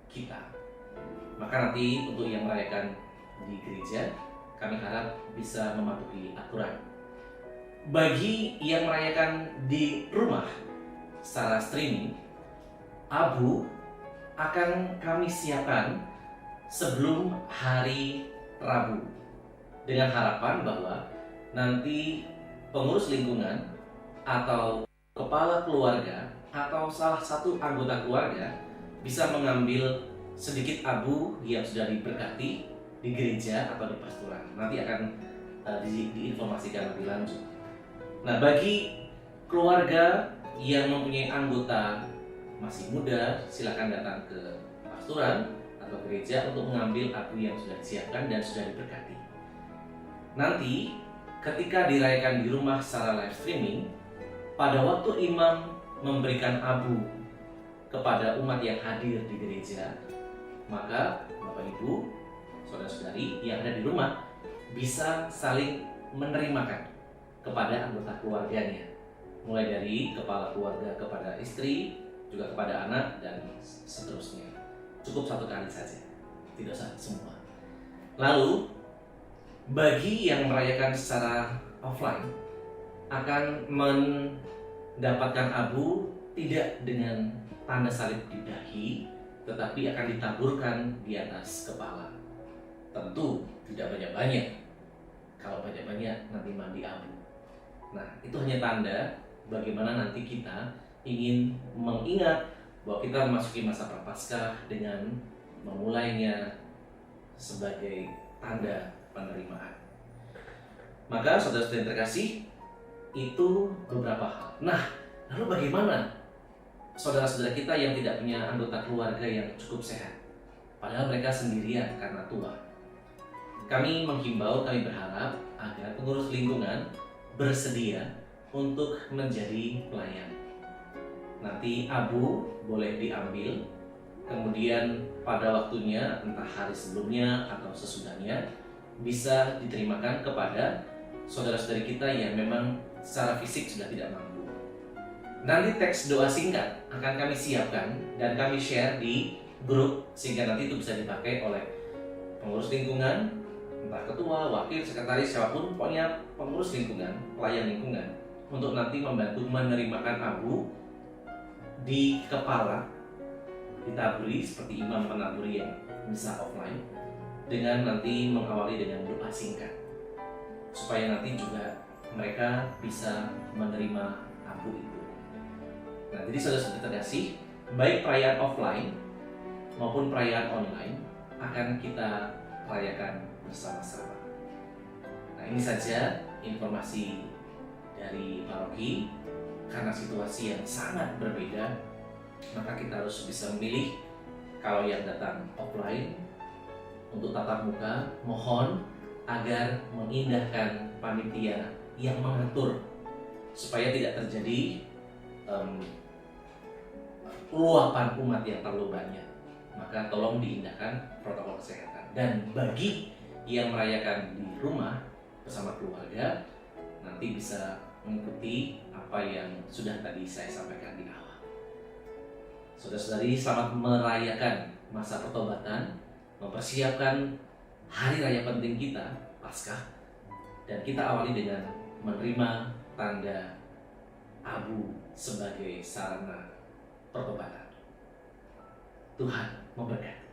kita. Maka nanti untuk yang merayakan di gereja, kami harap bisa mematuhi aturan. Bagi yang merayakan di rumah secara streaming, abu akan kami siapkan sebelum hari Rabu, dengan harapan bahwa nanti pengurus lingkungan atau kepala keluarga atau salah satu anggota keluarga bisa mengambil sedikit abu yang sudah diberkati di gereja atau di pastoran. Nanti akan diinformasikan lebih lanjut. Nah, bagi keluarga yang mempunyai anggota masih muda, silakan datang ke pastoran atau gereja untuk mengambil abu yang sudah disiapkan dan sudah diberkati. Nanti ketika dirayakan di rumah secara live streaming, pada waktu imam memberikan abu kepada umat yang hadir di gereja, maka Bapak Ibu, saudara-saudari yang ada di rumah bisa saling menerimakan kepada anggota keluarganya, mulai dari kepala keluarga kepada istri, juga kepada anak, dan seterusnya. Cukup satu kali saja, tidak usah semua. Lalu bagi yang merayakan secara offline akan mendapatkan abu tidak dengan tanda salib di dahi, tetapi akan ditaburkan di atas kepala. Tentu tidak banyak-banyak. Kalau banyak-banyak nanti mandi abu. Nah, itu hanya tanda bagaimana nanti kita ingin mengingat bahwa kita memasuki masa Prapaskah dengan memulainya sebagai tanda penerimaan. Maka saudara-saudara yang terkasih, itu beberapa hal. Nah, lalu bagaimana saudara-saudara kita yang tidak punya anggota keluarga yang cukup sehat, padahal mereka sendirian karena tua? Kami menghimbau, kami berharap agar pengurus lingkungan bersedia untuk menjadi pelayan. Nanti abu boleh diambil, kemudian pada waktunya, entah hari sebelumnya atau sesudahnya, bisa diterimakan kepada saudara-saudari kita yang memang secara fisik sudah tidak mampu. Nanti teks doa singkat akan kami siapkan dan kami share di grup, sehingga nanti itu bisa dipakai oleh pengurus lingkungan, entah ketua, wakil, sekretaris, siapapun, pokoknya pengurus lingkungan, pelayan lingkungan, untuk nanti membantu menerimakan abu di kepala ditaburi seperti imam penaburi yang misa offline, dengan nanti mengawali dengan doa singkat supaya nanti juga mereka bisa menerima abu itu. Nah, jadi saudara-saudara terkasih, baik perayaan offline maupun perayaan online akan kita rayakan bersama-sama. Nah, ini saja informasi dari paroki. Karena situasi yang sangat berbeda, maka kita harus bisa memilih. Kalau yang datang offline untuk tatap muka, mohon agar mengindahkan panitia yang mengatur supaya tidak terjadi luapan umat yang terlalu banyak. Maka tolong diindahkan protokol kesehatan. Dan bagi yang merayakan di rumah bersama keluarga, nanti bisa mengikuti apa yang sudah tadi saya sampaikan di awal. Saudara-saudari, selamat merayakan masa pertobatan, mempersiapkan hari raya penting kita, Paskah, dan kita awali dengan menerima tanda abu sebagai sarana pertobatan. Tuhan memberkati.